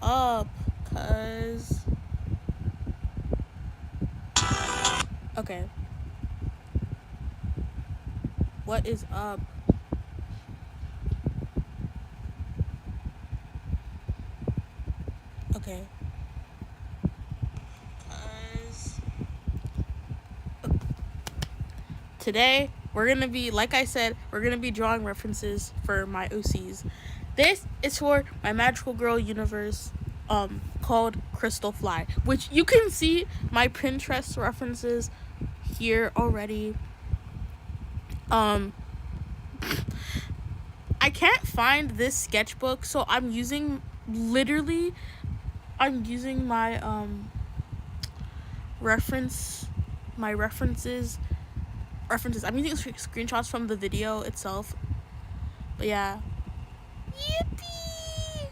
up? Cause okay. What is up? Okay. Cause today we're gonna be, like I said, we're gonna be drawing references for my OCs. This is for my magical girl universe, called Crystal Fly, which you can see my Pinterest references here already. I can't find this sketchbook, so I'm using my references. I'm using screenshots from the video itself. But yeah. Yippee!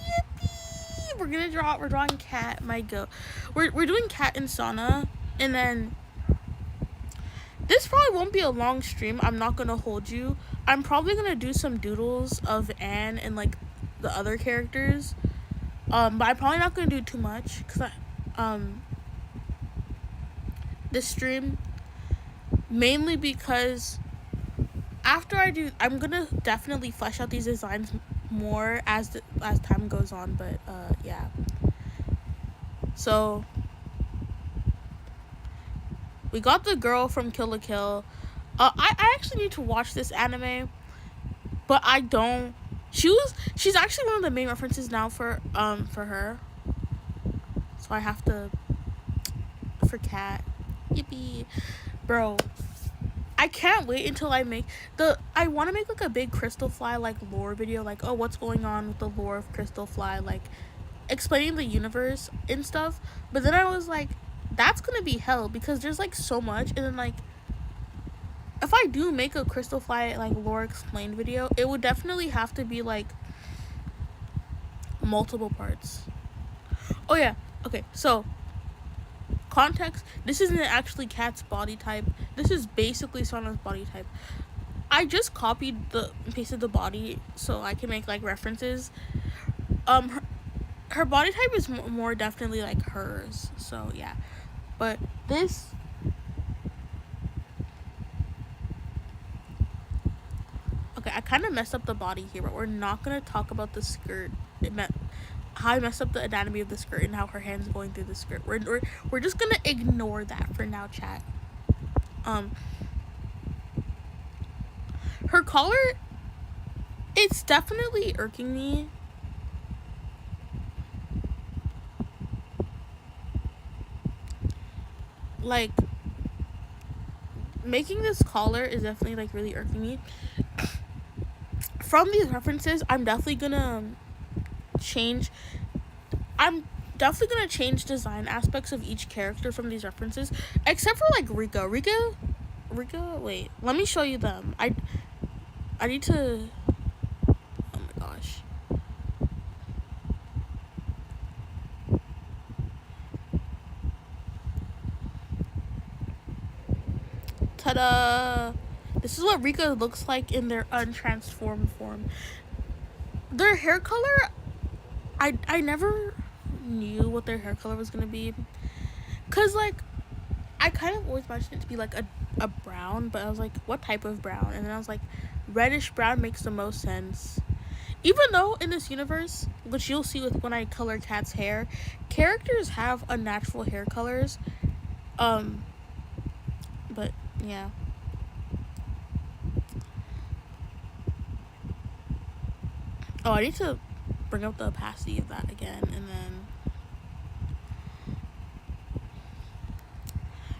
Yippee! We're drawing cat, my goat. We're doing cat in sauna, and then this probably won't be a long stream. I'm not gonna hold you. I'm probably gonna do some doodles of Anne and like the other characters. But I'm probably not gonna do too much because this stream, mainly because after I'm gonna definitely flesh out these designs more as time goes on. But yeah. So we got the girl from Kill la Kill. I actually need to watch this anime, but I don't. She's actually one of the main references now for her. So I have to for Cat. Yippee, bro. I can't wait until I want to make like a big Crystal Fly like lore video, like, oh, what's going on with the lore of Crystal Fly, like explaining the universe and stuff. But then I was like, that's gonna be hell because there's like so much, and then like if I do make a Crystal Fly like lore explained video, it would definitely have to be like multiple parts. Oh yeah, okay, so context, this isn't actually Cat's body type. This is basically Sana's body type. I just pasted the body so I can make like references. Her body type is more definitely like hers, so yeah. But this, okay, I kind of messed up the body here, but we're not gonna talk about the skirt. How I messed up the anatomy of the skirt and how her hand's going through the skirt. We're just gonna ignore that for now, chat. Her collar, it's definitely irking me. Like, making this collar is definitely like really irking me. From these references, I'm definitely gonna change design aspects of each character from these references, except for like Rika, wait, let me show you them. I need to, oh my gosh, ta-da! This is what Rika looks like in their untransformed form. Their hair color, I never knew what their hair color was gonna be, cause like I kind of always imagined it to be like a brown, but I was like, what type of brown? And then I was like, reddish brown makes the most sense. Even though in this universe, which you'll see with when I color Cat's hair, characters have unnatural hair colors. But yeah. Oh, I need to bring up the opacity of that again, and then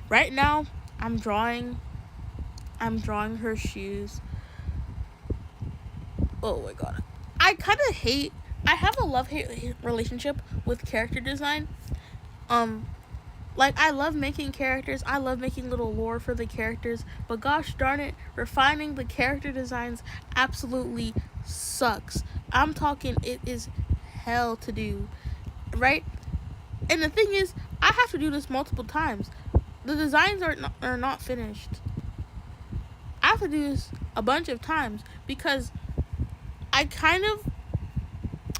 right now I'm drawing her shoes. Oh my god, I have a love-hate relationship with character design. Like, I love making characters, I love making little lore for the characters, but gosh darn it, refining the character designs absolutely sucks. I'm talking, it is hell to do, right? And the thing is, I have to do this multiple times. The designs are not finished. I have to do this a bunch of times because I kind of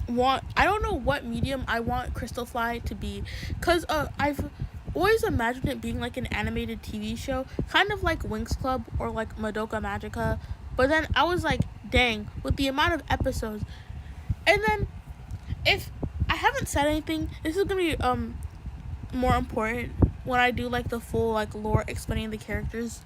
I don't know what medium I want Crystal Fly to be, because I've always imagined it being like an animated TV show, kind of like Winx Club or like Madoka Magica. But then I was like, dang, with the amount of episodes. And then if I haven't said anything, this is gonna be more important when I do like the full like lore explaining the characters.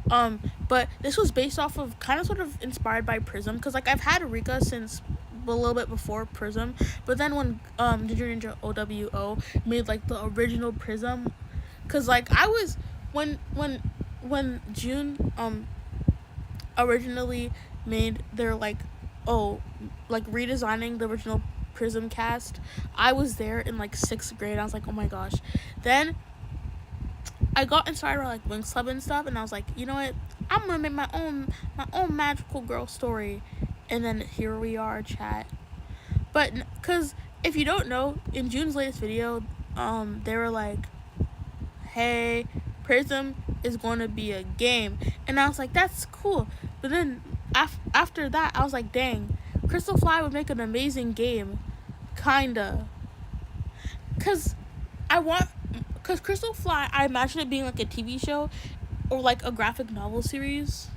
But this was based off of kind of sort of inspired by Prism, because like I've had Rika since a little bit before Prism, but then when Ginger Ninja OWO made like the original Prism, because like I was when June originally made their like redesigning the original Prism cast, I was there in like 6th grade. I was like, oh my gosh. Then I got inspired by like Winx Club and stuff, and I was like, you know what, I'm gonna make my own magical girl story. And then here we are, chat. But because if you don't know, in June's latest video, they were like, hey, Prism is going to be a game. And I was like, that's cool. But then after that, I was like, dang, Crystal Fly would make an amazing game. Kinda. Because Crystal Fly, I imagine it being like a TV show or like a graphic novel series.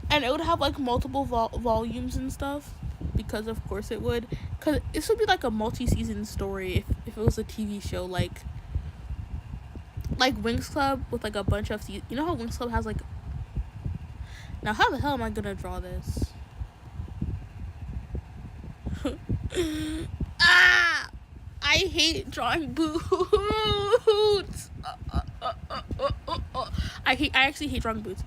And it would have like multiple volumes and stuff, because of course it would. Because this would be like a multi-season story if it was a TV show, like Winx Club with like a bunch of you know how Winx Club has like. Now how the hell am I gonna draw this? I hate drawing boots. I actually hate drawing boots.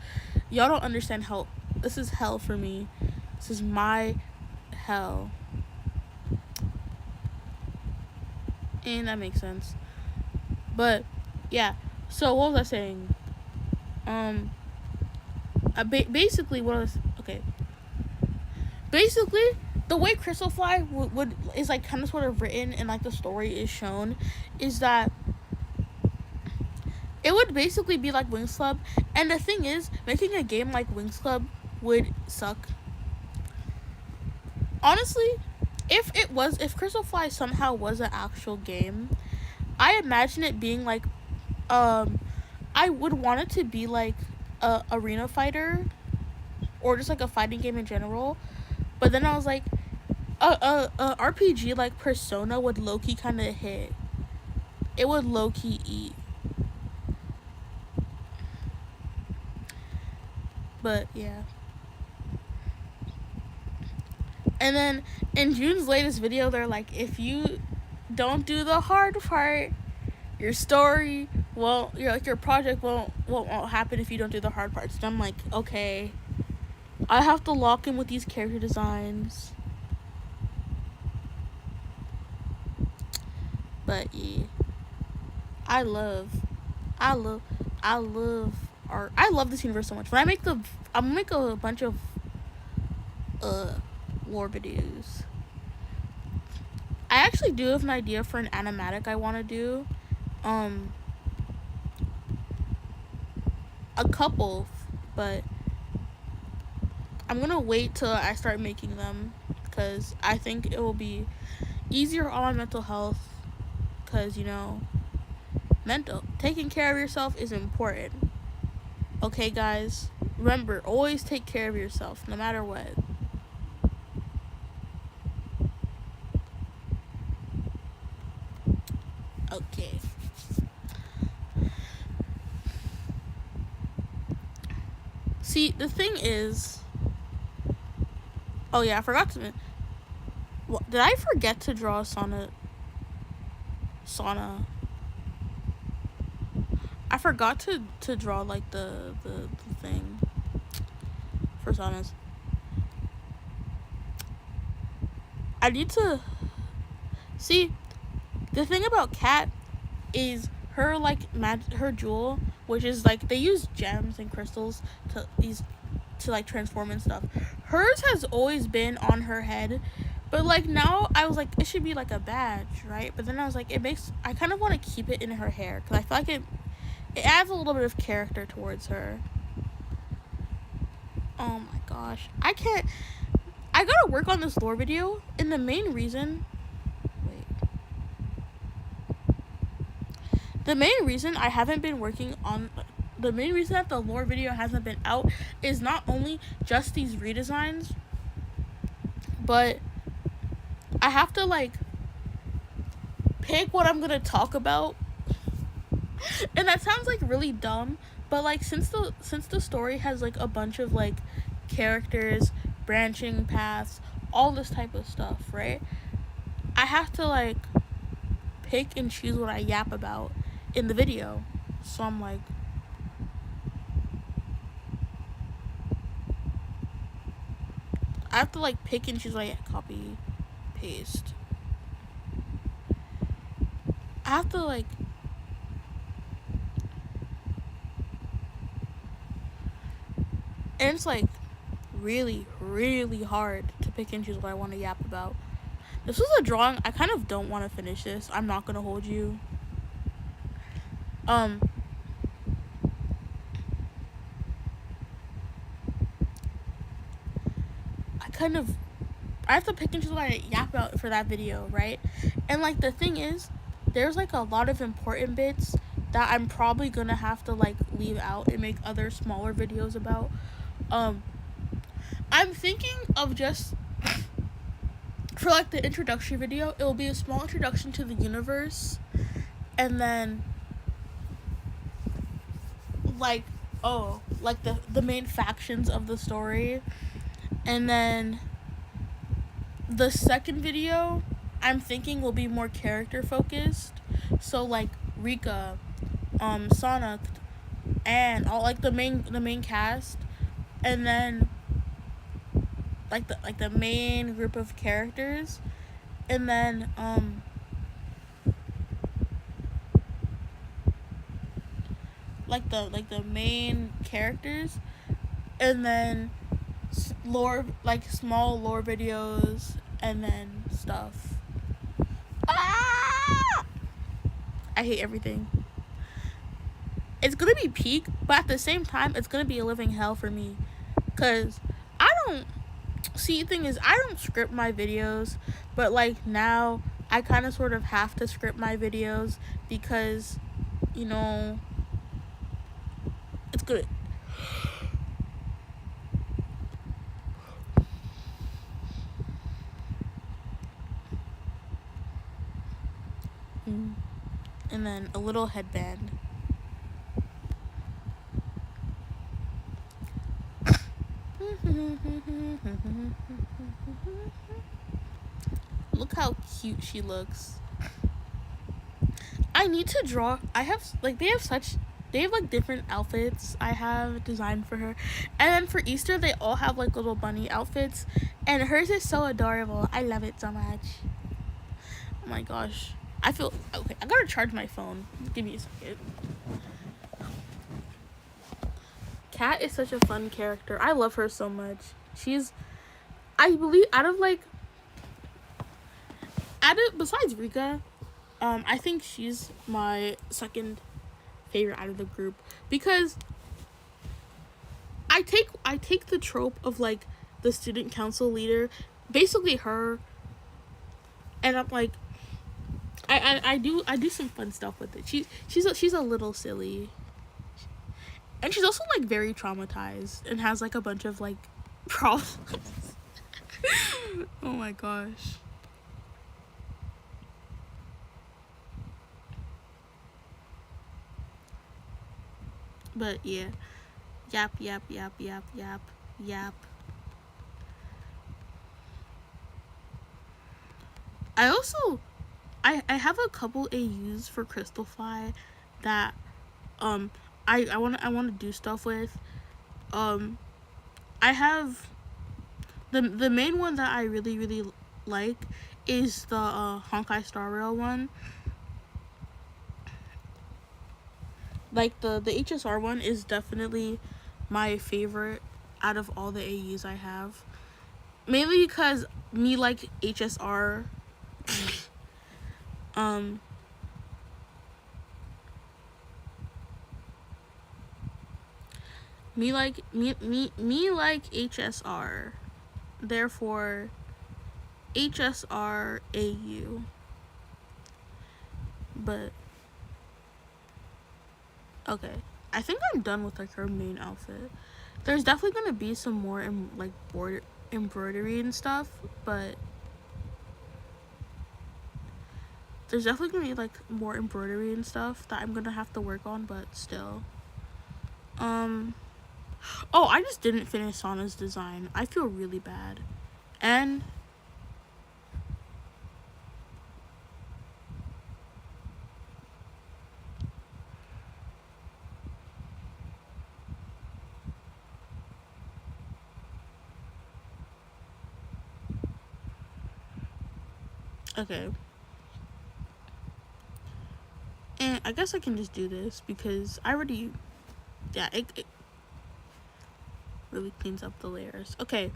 Y'all don't understand how this is hell for me. This is my hell. And that makes sense. But yeah. So what was I saying? Basically what I was okay. Basically, the way Crystal Fly would is like kind of sort of written and like the story is shown is that it would basically be like Winx Club. And the thing is, making a game like Winx Club would suck. Honestly, if Crystal Fly somehow was an actual game, I imagine it being like I would want it to be like a arena fighter or just like a fighting game in general. But then I was like, a RPG like Persona would low-key kind of hit. It would low-key eat. But yeah. And then in June's latest video, they're like, if you don't do the hard part, your story won't, your project won't happen if you don't do the hard parts. And I'm like, okay, I have to lock in with these character designs. But yeah, I love art. I love this universe so much. When I'm gonna make a bunch of lore videos. I actually do have an idea for an animatic I want to do. A couple, but I'm gonna wait till I start making them, because I think it will be easier on mental health, because taking care of yourself is important. Okay guys, remember, always take care of yourself no matter what. Okay. See, the thing is, oh yeah, I forgot to. Did I forget to draw Sauna? I forgot to draw like the thing for Saunas. I need to see. The thing about Cat is her her jewel, which is like they use gems and crystals to like transform and stuff. Hers has always been on her head, but like now I was like it should be like a badge, right? But then I was like I kind of want to keep it in her hair, because I feel like it adds a little bit of character towards her. Oh my gosh, I I gotta work on this lore video, and the main reason, the main reason I haven't been working on, the main reason that the lore video hasn't been out is not only just these redesigns, but I have to like pick what I'm gonna talk about. And that sounds like really dumb, but like since the story has like a bunch of like characters, branching paths, all this type of stuff, right? I have to like pick and choose what I yap about in the video. So I'm like, I have to like pick and choose what I copy, paste. I have to like and it's like really, really hard to pick and choose what I want to yap about. This was a drawing. I kind of don't want to finish this. I'm not gonna hold you. I have to pick and choose what I yap about for that video, right? And like the thing is, there's like a lot of important bits that I'm probably gonna have to like leave out and make other smaller videos about. I'm thinking of just for like the introduction video, it will be a small introduction to the universe, and then like the main factions of the story, and then the second video I'm thinking will be more character focused, so like Rika, Sonic, and all like the main cast, and then like the main group of characters, and then like the main characters, and then lore, like small lore videos, and then stuff. I hate everything. It's gonna be peak, but at the same time it's gonna be a living hell for me, because I don't see, the thing is, I don't script my videos, but like now I kind of sort of have to script my videos because, you know, it's good. And then a little headband. Look how cute she looks. I need to draw. They have like different outfits I have designed for her, and then for Easter they all have like little bunny outfits, and hers is so adorable. I love it so much. Oh my gosh, I feel okay. I gotta charge my phone. Give me a second. Kat is such a fun character. I love her so much. I believe besides Rika, I think she's my second favorite out of the group, because I take the trope of like the student council leader, basically her, and I'm like, I do some fun stuff with it. She's a little silly, and she's also like very traumatized and has like a bunch of like problems. Oh my gosh. But yeah, yap. I have a couple AUs for Crystalfly that I want to do stuff with. I have the main one that I really like is the Honkai Star Rail one. Like the HSR one is definitely my favorite out of all the AUs I have. Mainly because me like HSR. Me like HSR. therefore HSRAU. But okay, I think I'm done with like her main outfit. There's definitely gonna be some more like border embroidery and stuff, but there's definitely gonna be like more embroidery and stuff that I'm gonna have to work on, but still. Oh, I just didn't finish Sana's design. I feel really bad. And okay. And I guess I can just do this because I already, yeah, it really cleans up the layers. Okay.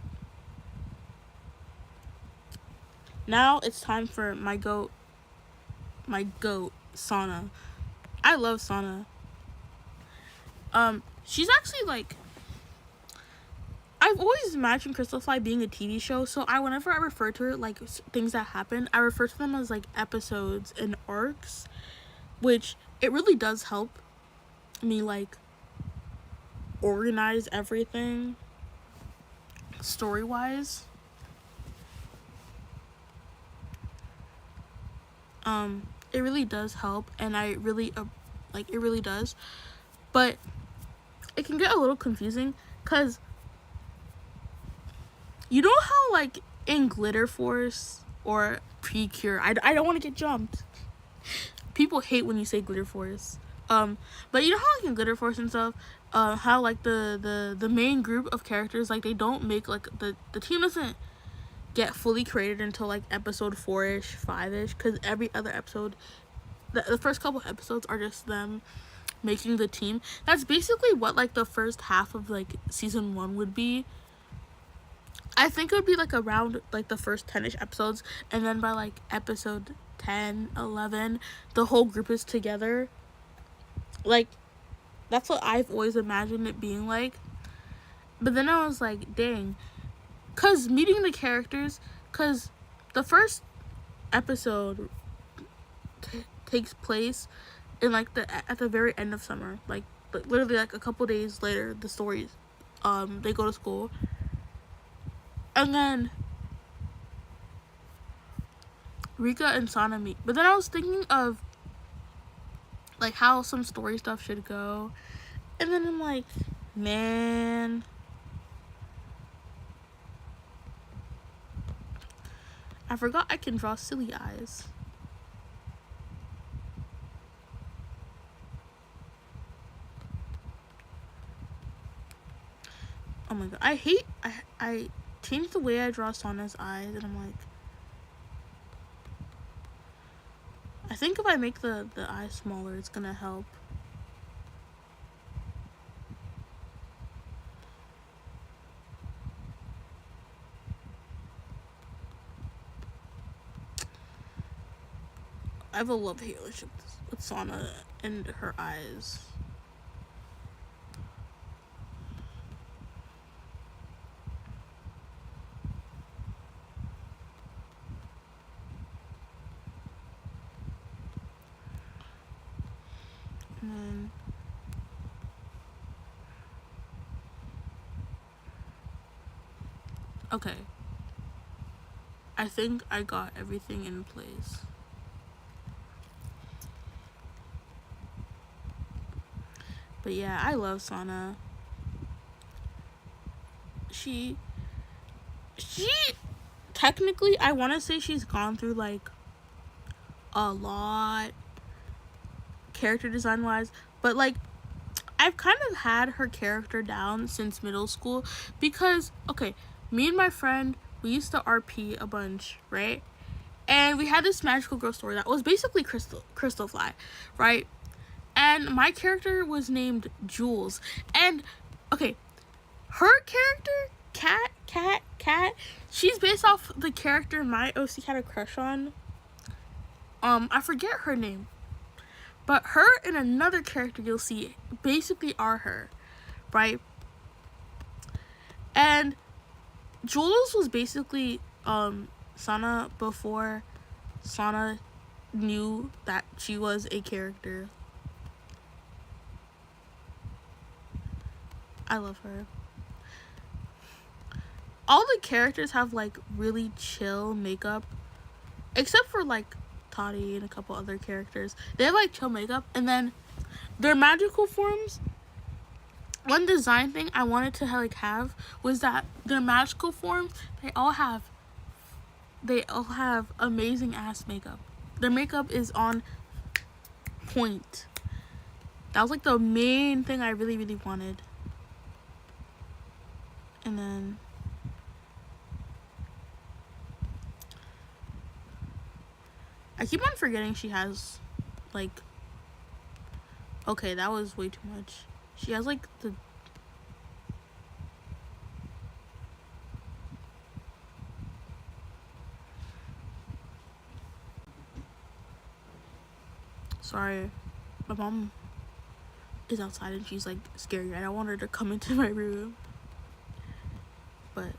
Now it's time for my goat, Sana. I love Sana. She's actually like, I've always imagined Crystal Fly being a TV show, so whenever I refer to it like things that happen, I refer to them as like episodes and arcs, which it really does help me like organize everything story-wise. It really does help, and I really like it really does, but it can get a little confusing because you know how like in Glitter Force or Precure, I don't want to get jumped. People hate when you say Glitter Force. But you know how like in Glitter Force and stuff, how like the main group of characters, like they don't make like the team doesn't get fully created until like episode 4-ish, 5-ish, because every other episode, the first couple episodes are just them making the team. That's basically what like the first half of like season 1 would be. I think it would be like around like the first 10-ish episodes, and then by like episode 10, 11, the whole group is together. Like, that's what I've always imagined it being like. But then I was like, dang. Because meeting the characters, because the first episode takes place in like at the very end of summer. Like literally like a couple days later, the stories, they go to school. And then Rika and Sana meet. But then I was thinking of like how some story stuff should go, and then I'm like, man, I forgot I can draw silly eyes. Oh my god, I changed the way I draw Sana's eyes, and I'm like, I think if I make the eyes smaller, it's gonna help. I have a love-hate relationship with Sana and her eyes. And then okay, I think I got everything in place. But yeah, I love Sana. She technically, I want to say she's gone through like a lot character design wise, but like I've kind of had her character down since middle school because okay, me and my friend, we used to RP a bunch, right? And we had this magical girl story that was basically Crystal Fly, right? And my character was named Jules. And okay, her character, Cat, she's based off the character my OC had a crush on. I forget her name. But her and another character you'll see basically are her, right? And Jules was basically Sana before Sana knew that she was a character. I love her. All the characters have like really chill makeup, except for like Toddy and a couple other characters. They have like chill makeup, and then their magical forms. One design thing I wanted to like have was that their magical forms, they all have amazing ass makeup. Their makeup is on point. That was like the main thing I really, really wanted. And then I keep on forgetting she has like, okay, that was way too much. She has like the sorry, my mom is outside and she's like scary. I don't want her to come into my room. But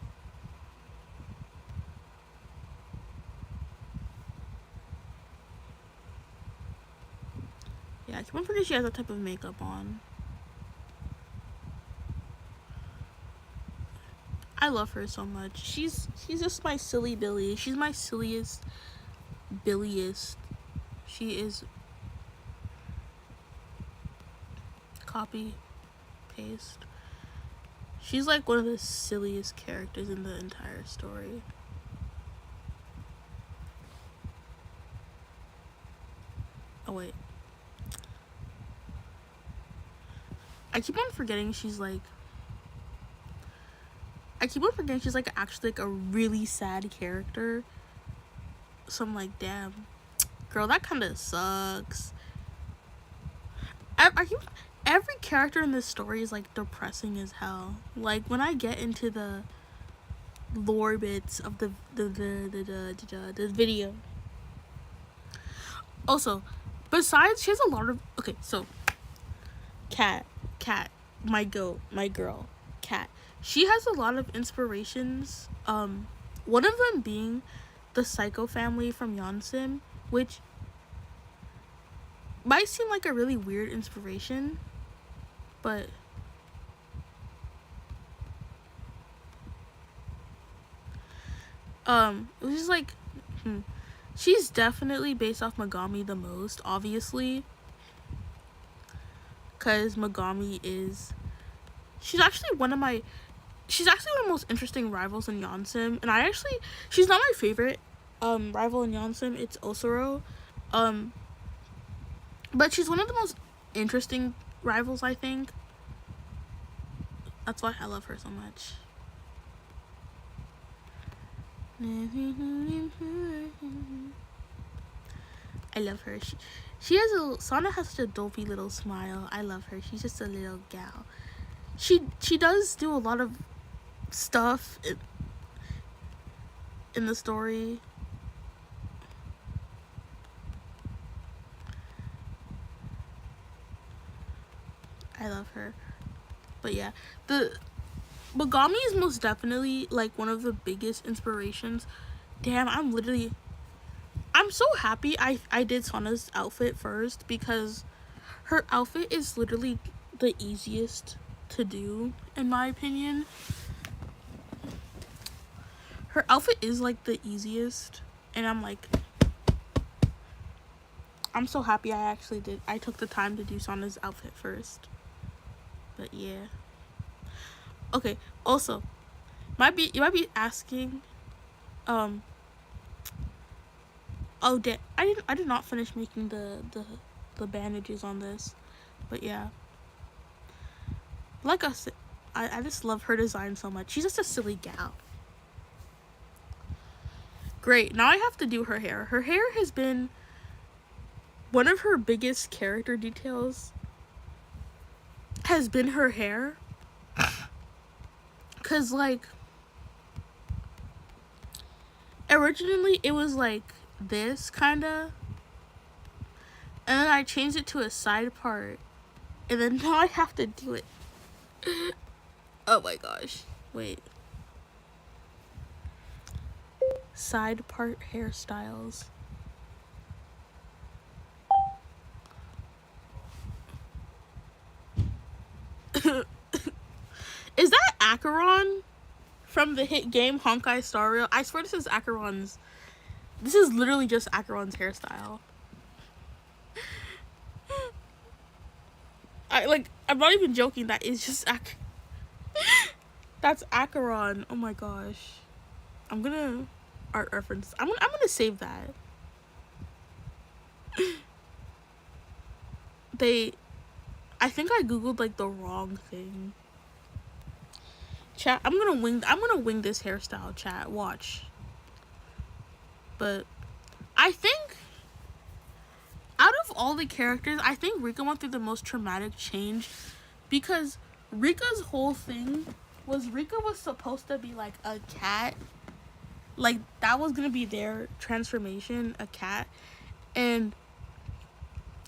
yeah, I keep on forgetting she has that type of makeup on. I love her so much. She's just my silly Billy. She's my silliest Billiest. She is copy paste. She's like one of the silliest characters in the entire story. Oh wait. I keep on forgetting she's like actually like a really sad character. So I'm like, damn, girl, that kind of sucks. Every character in this story is like depressing as hell. Like when I get into the lore bits of the video. Also, besides, she has a lot of so Cat, my girl, Cat. She has a lot of inspirations. One of them being the Psycho family from Yonsim, which might seem like a really weird inspiration, but it was just like she's definitely based off Megami the most, obviously, because Megami she's actually one of the most interesting rivals in Yonsim, and she's not my favorite rival in Yonsim. It's Osoro, but she's one of the most interesting rivals, I think. That's why I love her so much. I love her. Sana has such a dopey little smile. I love her. She's just a little gal. She does do a lot of stuff in the story. I love her. But yeah, the Megami is most definitely like one of the biggest inspirations. Damn, I'm so happy I did Sana's outfit first, because her outfit is literally the easiest to do, in my opinion. Her outfit is like the easiest, and I'm so happy I took the time to do Sana's outfit first. But yeah. Okay, also, you might be asking, oh, I did not finish making the bandages on this, but yeah. Like I said, I just love her design so much. She's just a silly gal. Great, now I have to do her hair. Her hair has been one of her biggest character details. Has been her hair. Cause like originally it was like this kinda, and then I changed it to a side part, and then now I have to do it. Oh my gosh, wait. side part hairstyles. Is that Acheron from the hit game Honkai Star Rail? I swear this is Acheron's. This is literally just Acheron's hairstyle. I'm not even joking. That is just That's Acheron. Oh my gosh. I'm gonna art reference. I'm gonna save that. I think I googled like the wrong thing. Chat, I'm gonna wing this hairstyle, chat. Watch. But I think out of all the characters, I think Rika went through the most traumatic change, because Rika's whole thing was Rika was supposed to be like a cat. Like, that was gonna be their transformation, a cat. And,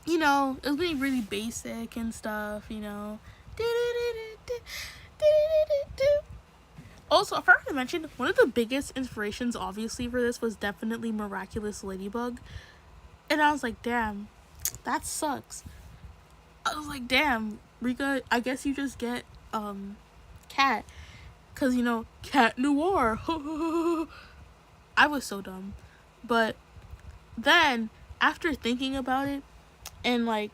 you know, it was being really basic and stuff, you know. Also, I forgot to mention, one of the biggest inspirations, obviously, for this was definitely Miraculous Ladybug. And I was like, damn, that sucks. I was like, damn, Rika, I guess you just get, cat. Because, you know, Cat Noir. I was so dumb. But then, after thinking about it, and, like,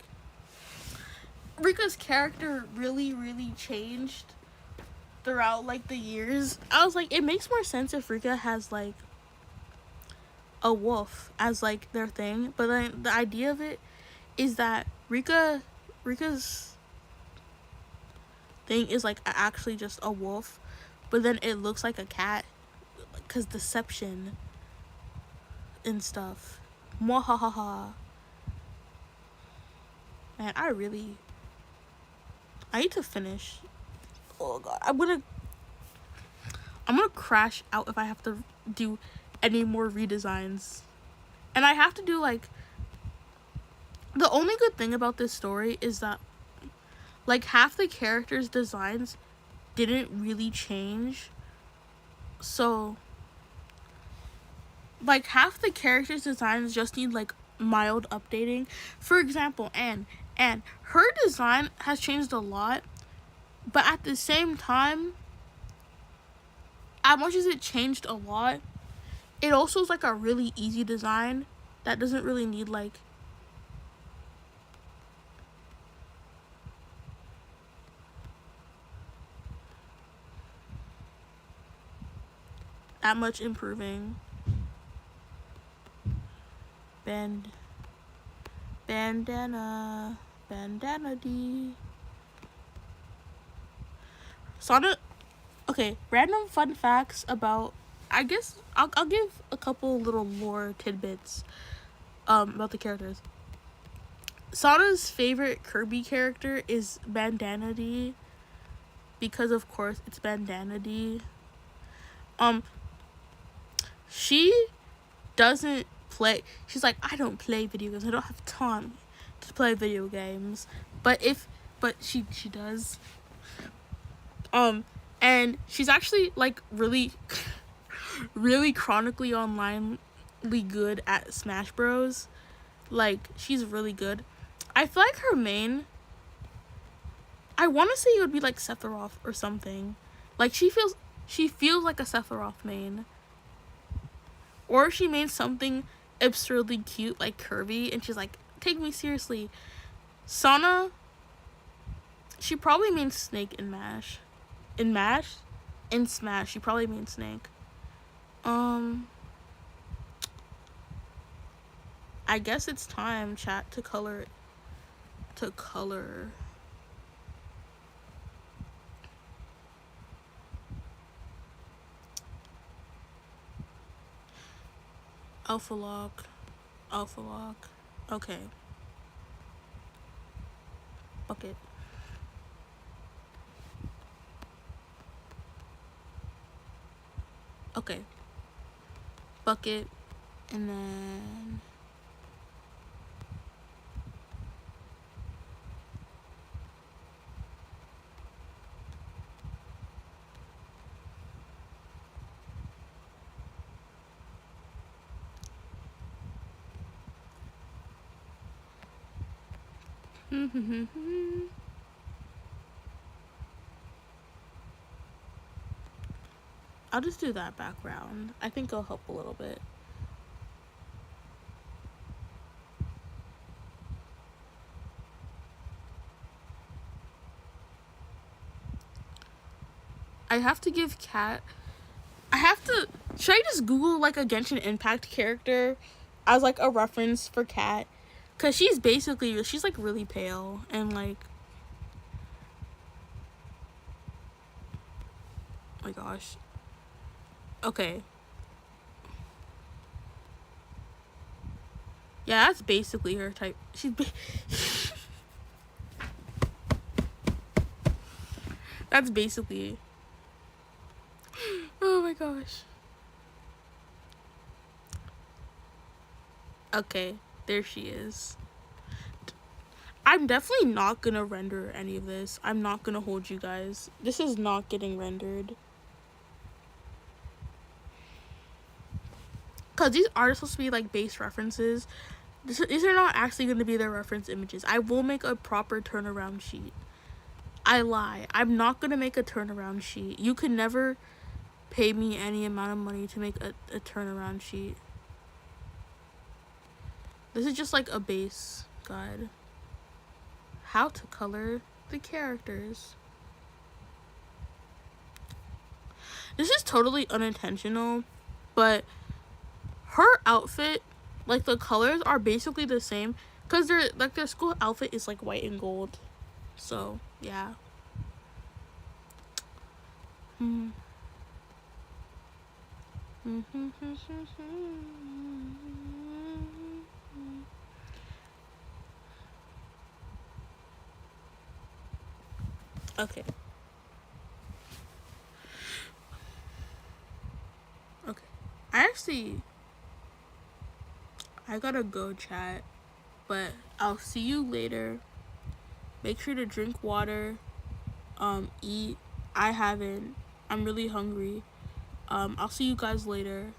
Rika's character really, really changed throughout, like, the years. I was like, it makes more sense if Rika has, like, a wolf as, like, their thing. But then the idea of it is that Rika's thing is, like, actually just a wolf. But then it looks like a cat. Because deception and stuff. Mwahaha. Man, I need to finish. Oh god, I'm gonna crash out if I have to do any more redesigns. And I have to do, like, the only good thing about this story is that, like, half the characters' designs didn't really change. So, like, half the characters' designs just need, like, mild updating. For example, Anne, her design has changed a lot, but at the same time, as much as it changed a lot, it also is, like, a really easy design that doesn't really need, like, that much improving. Bandana D. Sana. Okay, random fun facts about. I guess I'll give a couple little more tidbits about the characters. Sana's favorite Kirby character is Bandana D, because of course it's Bandana D. She doesn't play. She's like, I don't play video games. I don't have time to play video games. But she does. And she's actually, like, really really chronically onlinely good at Smash Bros. Like, she's really good. I feel like her main, I want to say it would be like Sephiroth or something. Like, she feels like a Sephiroth main. Or she made something absurdly cute like Kirby, and she's like, take me seriously. Sana, she probably means Snake in Smash. In Smash, she probably means Snake. I guess it's time, chat, to color. Alpha lock. Okay. Bucket. Okay. Bucket. And then I'll just do that background. I think it'll help a little bit. I have to give Cat. Should I just Google like a Genshin Impact character as like a reference for Cat? Cause she's like really pale and like. Oh my gosh. Okay. Yeah, that's basically her type. That's basically. Oh my gosh. Okay, there she is. I'm definitely not gonna render any of this. I'm not gonna hold you guys. This is not getting rendered. Because these are supposed to be like base references. These are not actually going to be their reference images. I will make a proper turnaround sheet. I lie. I'm not going to make a turnaround sheet. You can never pay me any amount of money to make a turnaround sheet. This is just like a base guide. How to color the characters. This is totally unintentional, but her outfit, like the colors are basically the same because their school outfit is like white and gold. So yeah. Okay. I gotta go, chat, but I'll see you later. Make sure to drink water, eat. I haven't. I'm really hungry. I'll see you guys later.